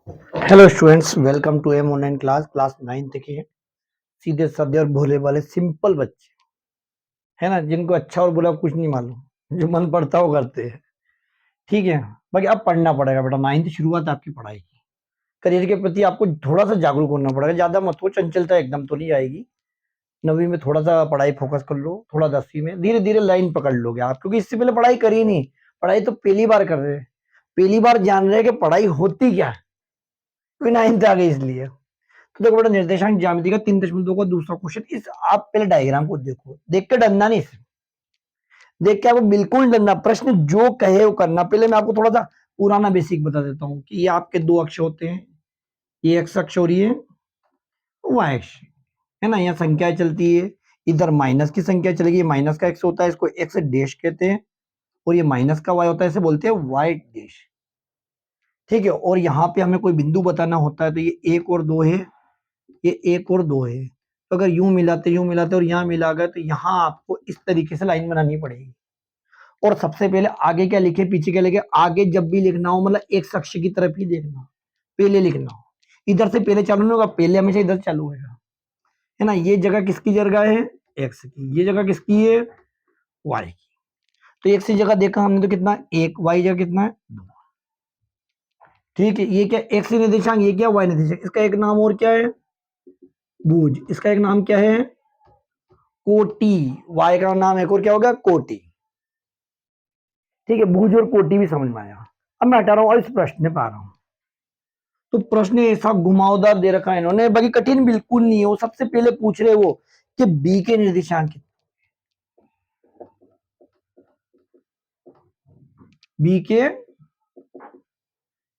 Hello students, welcome to M online class 9th के सीधे साधे और भोले वाले सिंपल बच्चे है ना, जिनको अच्छा और बुरा कुछ नहीं मालूम, जो मन पड़ता वो करते हैं। ठीक है, बाकी अब पढ़ना पड़ेगा बेटा। 9th शुरुआत आपकी पढ़ाई की। करियर के प्रति आपको थोड़ा सा जागरूक होना पड़ेगा। ज्यादा मत हो, चंचलता एकदम तो नहीं आएगी। 9वीं में थोड़ा सा पढ़ाई फोकस कर लो, थोड़ा 10वीं में धीरे धीरे लाइन पकड़ लोगे आप, क्योंकि इससे पहले पढ़ाई करी नहीं। पढ़ाई तो पहली बार कर रहे हैं, पहली बार जान रहे हैं कि पढ़ाई होती क्या है। कोई 9th आ गई इसलिए। तो देखो बेटा, निर्देशांक ज्यामिति का 3.2 का दूसरा क्वेश्चन। इस आप पहले डायग्राम को देखो, देख के डरना नहीं। देख के आपको बिल्कुल डरना, प्रश्न जो कहे वो करना। पहले मैं आपको थोड़ा सा पुराना बेसिक बता देता हूँ कि ये आपके दो अक्ष होते हैं, ये एक्स अक्ष और ये वाई अक्ष, है ना। यहाँ संख्या चलती है, इधर माइनस की संख्या चलेगी, माइनस का एक्स होता है, इसको एक्स डैश कहते हैं। और ये माइनस का वाई होता है, इसे बोलते हैं वाई डैश। ठीक है, और यहाँ पे हमें कोई बिंदु बताना होता है, तो ये एक और दो है, ये एक और दो है। तो अगर यूं मिलाते और यहाँ मिला गया, तो यहाँ आपको इस तरीके से लाइन बनानी पड़ेगी। और सबसे पहले आगे क्या लिखे पीछे क्या लिखे, आगे जब भी लिखना हो मतलब एक अक्ष की तरफ ही देखना, पहले लिखना हो। इधर से पहले चालू नहीं होगा, पहले हमेशा इधर चालू होगा, है ना। ये जगह किसकी जगह है, एक्स की। ये जगह किसकी है, वाई की। तो एक्स की जगह देखा हमने तो कितना, एक। वाई जगह कितना है, दो। ठीक है, ये क्या एक्स निर्देशांक, ये क्या वाई निर्देशांक। इसका एक नाम और क्या है, भुज। इसका एक नाम क्या है, कोटि। वाई का नाम एक और क्या होगा, कोटि। ठीक है, भुज और कोटि भी समझ में आया। अब मैं हटा रहा हूं और इस प्रश्न पे आ रहा हूं। तो प्रश्न ऐसा घुमावदार दे रखा है इन्होंने, बाकी कठिन बिल्कुल नहीं है। वो सबसे पहले पूछ रहे वो कि बी के निर्देशांक, बी के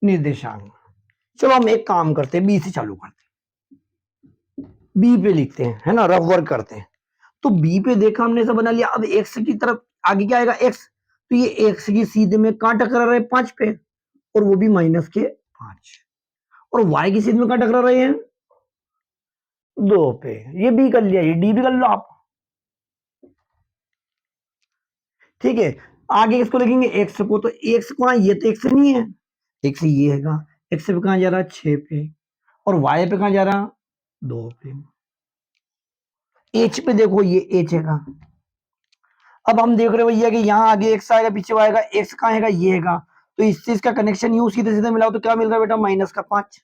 निर्देशांक। चलो हम एक काम करते हैं, बी से चालू करते हैं, बी पे लिखते हैं, है ना, रफ वर्क करते हैं। तो बी पे देखा हमने ऐसा बना लिया। अब एक्स की तरफ आगे क्या आएगा, एक्स। तो ये एक्स की सीधे में कहां टकरा रहे हैं, 5 पे, और वो भी -5। और वाई की सीधे में कहां टकरा रहे हैं, 2 पे। ये बी कर लिया, ये डी भी कर लो आप। ठीक है, आगे किसको लिखेंगे, एक्स को। तो एक्स कहां, ये तो एक्स नहीं है, एक्स ये हैगा। एक्स पे कहां जा रहा है, 6 पे। और वाई पे कहां जा रहा, 2 पे। एच पे देखो, ये एच हैगा। अब हम देख रहे हैं भैया कि यहाँ आगे एक्स आएगा, पीछे वाई आएगा, एक्स कहां हैगा, ये हैगा। तो इससे इसका कनेक्शन यूं सीधे सीधे मिलाओ तो क्या मिल रहा है बेटा, -5।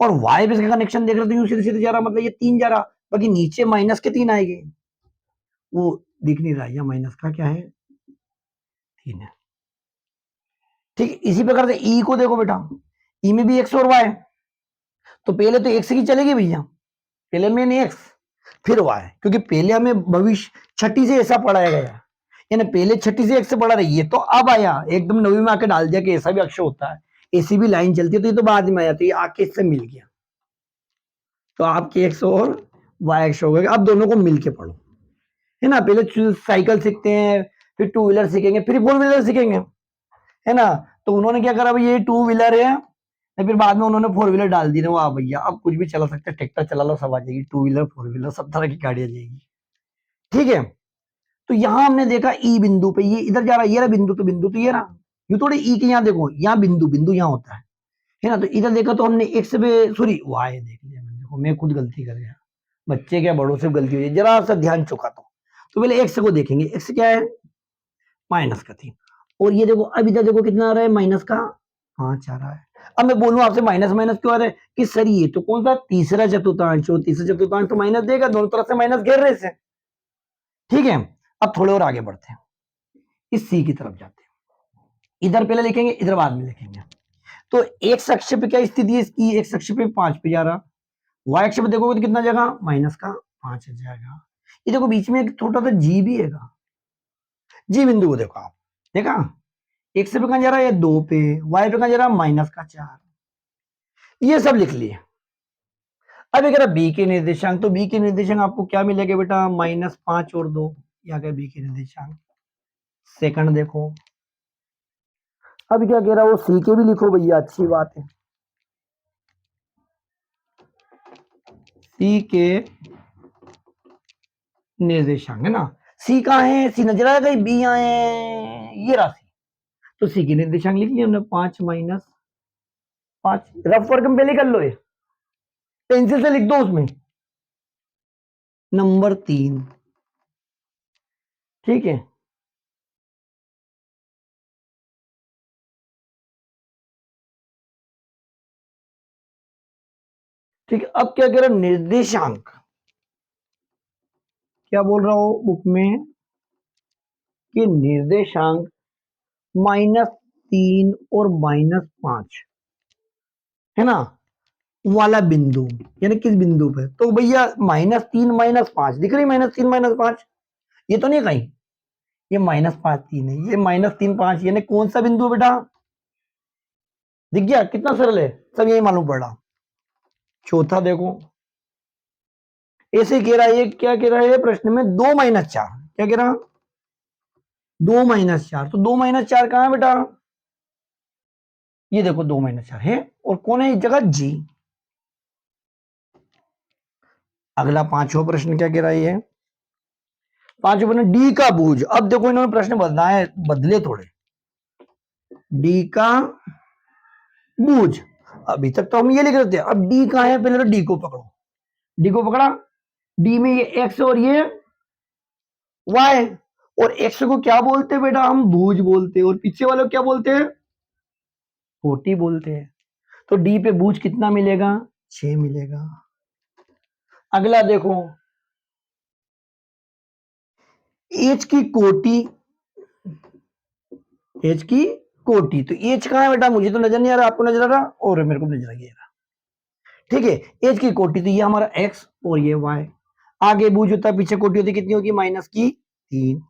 और वाई पे इसका कनेक्शन देख रहे हो तो यूं सीधे सीधे जा रहा, मतलब ये 3 जा रहा। बाकी नीचे माइनस के 3 आएंगे, वो दिख नहीं रहा है, या माइनस का क्या है, 3 है। ठीक है, इसी प्रकार से ई को देखो बेटा, ई में भी एक्स और वाई। तो पहले तो एक्स की चलेगी भैया, पहले में एक्स फिर वाई, क्योंकि पहले हमें भविष्य छठी से ऐसा पढ़ाया गया, यानी पहले छठी से एक्स से पढ़ा रही है। तो अब आया एकदम 9वीं में आके डाल दिया कि ऐसा भी अक्ष होता है, ऐसी भी लाइन चलती है। तो ये तो बाद में आया, तो ये आके इससे मिल गया। तो आपके एक्स और वाई एक्स हो गया। अब दोनों को मिलके पढ़ो, है ना। पहले साइकिल सीखते हैं, फिर टू व्हीलर सीखेंगे, फिर फोर व्हीलर सीखेंगे, है ना। तो उन्होंने क्या करा, भाई ये टू व्हीलर है, फिर बाद में उन्होंने फोर व्हीलर डाल दी ना। वाह भैया, अब कुछ भी चला सकते हैं, ट्रैक्टर चला लो सब आ जाएगी, टू व्हीलर फोर व्हीलर सब तरह की गाड़ी आ जाएगी। ठीक है, तो यहां हमने देखा ई बिंदु पे, ये इधर जा रहा है, ये रहा बिंदु, तो बिंदु तो ये रहा। यू थोड़े ई के यहाँ देखो, यहाँ बिंदु, बिंदु यहाँ होता है ना। तो इधर देखा तो हमने एक्स पे, सॉरी वाई देख लिया मैंने, देखो मैं खुद गलती कर गया। बच्चे क्या बड़ों से गलती हुई है, जरा सा ध्यान चुका। तो पहले एक्स को देखेंगे, एक्स क्या है, -3। और ये देखो, अब इधर देखो कितना आ रहा है, -5 आ रहा है। अब मैं बोलूं आपसे माइनस माइनस क्यों आ रहा है, कि सर ये तो कौन सा तीसरा चतुर्थांश हो, तीसरा चतुर्थांश तो माइनस देगा, दोनों तरफ से माइनस घेर रहे से। ठीक है, अब थोड़े और आगे बढ़ते हैं, इस सी की तरफ जाते हैं। इधर पहले लिखेंगे, इधर बाद में लिखेंगे। तो एक अक्ष पे क्या स्थिति है इसकी, एक अक्ष पे 5 पे जा रहा, वाई अक्ष पे देखोगे तो कितना जाएगा, -5 जाएगा। ये देखो बीच में एक छोटा सा जी भी है, जी बिंदु को देखो आप, देखा एक्स पे कहां जा रहा है, 2 पे। वाई पे कहां जा रहा है, -4। ये सब लिख लिए। अब अगर बी के निर्देशांक, तो बी के निर्देशांक आपको क्या मिलेगा बेटा, -5 और 2। ये आ गया बी के निर्देशांक। सेकंड देखो, अब क्या कह रहा है वो, सी के भी लिखो भैया, अच्छी बात है। सी के निर्देशांक, है ना। सी कहां है, सी नजर आएगा, बी यहाँ है, ये राशि। तो सी के निर्देशांक लिख लिया हमने, 5 - 5 रफ वर्क में पहले कर लो, ये पेंसिल से लिख दो उसमें नंबर 3, ठीक है। ठीक है, अब क्या कह रहा निर्देशांक, क्या बोल रहा हूं बुक में कि निर्देशांक -3 और -5 है ना वाला बिंदु, यानी किस बिंदु पे, तो भैया -3 -5 दिख रही, -3 -5, ये तो नहीं कहीं, ये -5 3 है, ये -3 5, यानी कौन सा बिंदु बेटा, दिख गया, कितना सरल है, सब यही मालूम पड़ रहा। चौथा देखो, ऐसे कह रहा है, क्या कह रहा है प्रश्न में, 2 -4, क्या कह रहा, 2 -4, तो 2 -4 कहां है बेटा, ये देखो 2 -4 है, और कौन है इस जगह, जी। अगला पांचवा प्रश्न क्या कह रहा है, पांचवा प्रश्न, डी का भुज, अब देखो इन्होंने प्रश्न बदलाए, बदले थोड़े, डी का भुज, अभी तक तो हम ये लिख रहे थे, अब डी कहां है, पहले तो डी को पकड़ो, डी को पकड़ा, डी में ये एक्स और ये वाई, और एक्स को क्या बोलते हैं बेटा, हम भुज बोलते हैं, और पीछे वाले को क्या बोलते हैं, कोटि बोलते हैं। तो डी पे भुज कितना मिलेगा, 6 मिलेगा। अगला देखो, एच की कोटि, एच की कोटि, तो एच कहां है बेटा, मुझे तो नजर नहीं आ रहा, आपको नजर आ रहा, और मेरे को नजर आ गया, ठीक है। एच की कोटि, तो ये हमारा एक्स और ये वाई, आगे भुज होता है, पीछे कोटि होती, कितनी होगी, -3।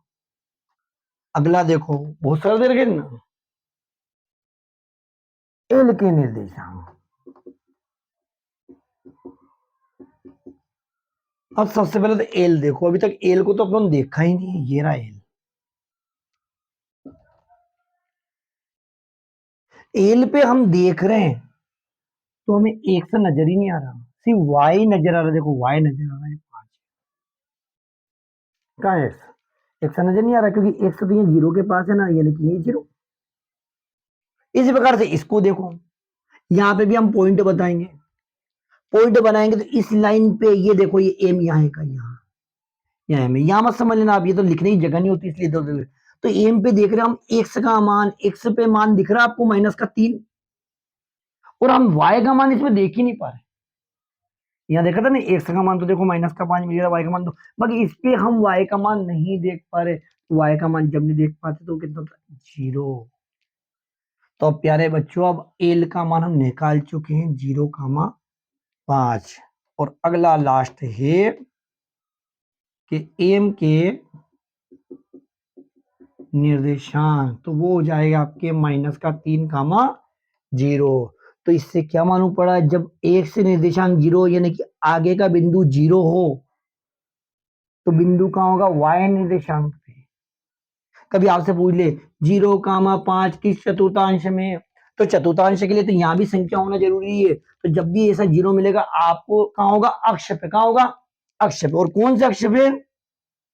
अगला देखो, बहुत सरल दे रखे ना, एल के निर्देशांक, अब सबसे पहले तो एल देखो, अभी तक एल को तो अपन देखा ही नहीं, ये रहा एल, एल पे हम देख रहे हैं तो हमें एक से नजर ही नहीं आ रहा, सिर्फ वाई नजर आ रहा है, देखो वाई नजर आ रहा है 5, कहाँ है एक्स, एक्स नजर नहीं आ रहा, क्योंकि एक्स तो ये जीरो के पास है ना, यानी कि ये जीरो। इसी प्रकार से इसको देखो, यहाँ पे भी हम पॉइंट बताएंगे, पॉइंट बनाएंगे तो इस लाइन पे ये देखो, ये एम यहाँ का, यहाँ में, यहाँ मत समझ लेना आप, ये तो लिखने की जगह नहीं होती इसलिए इधर, तो एम पे देख रहे हैं हम, एक्स का मान, एक्स पे मान दिख रहा है आपको -3, और हम वाई का मान इसमें देख ही नहीं पा रहे, यहाँ देखा था ना, एक्स का मान तो देखो -5 मिल रहा, वाई का मान तो, बाकी इस पे हम वाई का मान नहीं देख पा रहे, वाई का मान जब नहीं देख पाते तो कितना होता है, 0। तो प्यारे बच्चों, अब एल का मान हम निकाल चुके हैं, 0,5, और अगला लास्ट है कि एम के निर्देशांक, तो वो हो जाएगा आपके -3,0। तो इससे क्या मालूम पड़ा, जब एक से निर्देशांक 0 यानी कि आगे का बिंदु 0 हो, तो बिंदु कहां होगा, वाई निर्देशांक पे। कभी आपसे पूछ ले 0,5 किस चतुर्थांश में, तो चतुर्थांश के लिए तो यहाँ भी संख्या होना जरूरी है, तो जब भी ऐसा 0 मिलेगा आपको कहां होगा, अक्ष पे, कहां होगा, अक्ष पे, और कौन से अक्ष पे,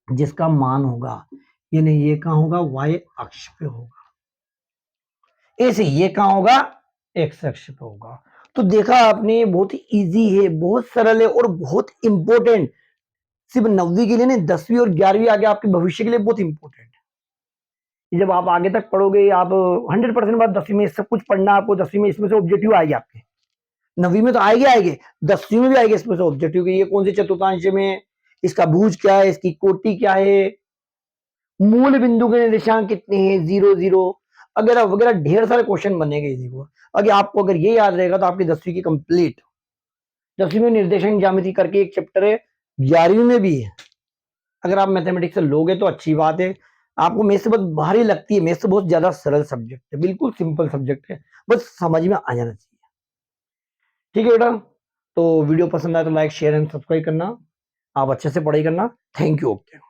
जिसका मान होगा, यानी ये कहां होगा, वाई अक्ष पे होगा, ऐसे ये कहां होगा, एक्स अक्ष पे होगा। तो देखा आपने, बहुत इजी है, बहुत सरल है, और बहुत इंपॉर्टेंट, सिर्फ 9वीं के लिए नहीं, 10वीं और 11वीं आगे आपके भविष्य के लिए बहुत इंपॉर्टेंट है। जब आप आगे तक पढ़ोगे, आप 100% बात, 10वीं में सब कुछ पढ़ना आपको, 10वीं में इसमें से ऑब्जेक्टिव आएंगे आपके, 9वीं में तो आएंगे आएंगे, 10वीं में भी आएंगे इसमें से ऑब्जेक्टिव, ये कौन से चतुर्थांश में, इसका भुज क्या है, इसकी कोटि क्या है, मूल बिंदु के निर्देशांक कितने हैं, 0 0 वगैरह वगैरह, ढेर सारे क्वेश्चन बनेंगे इसी को। अगर आपको अगर ये याद रहेगा तो आपकी 10वीं की कंप्लीट। 10वीं में निर्देशांक ज्यामिति करके एक चैप्टर है, 11वीं में भी है। अगर आप मैथमेटिक्स से लोगे तो अच्छी बात है, आपको मैथ्स से बहुत भारी लगती है, मैथ्स बहुत ज्यादा सरल सब्जेक्ट है, बिल्कुल सिंपल सब्जेक्ट है, बस समझ में आ जाना चाहिए, ठीक है बेटा। तो वीडियो पसंद आए तो लाइक शेयर एंड सब्सक्राइब करना, आप अच्छे से पढ़ाई करना, थैंक यू, ओके।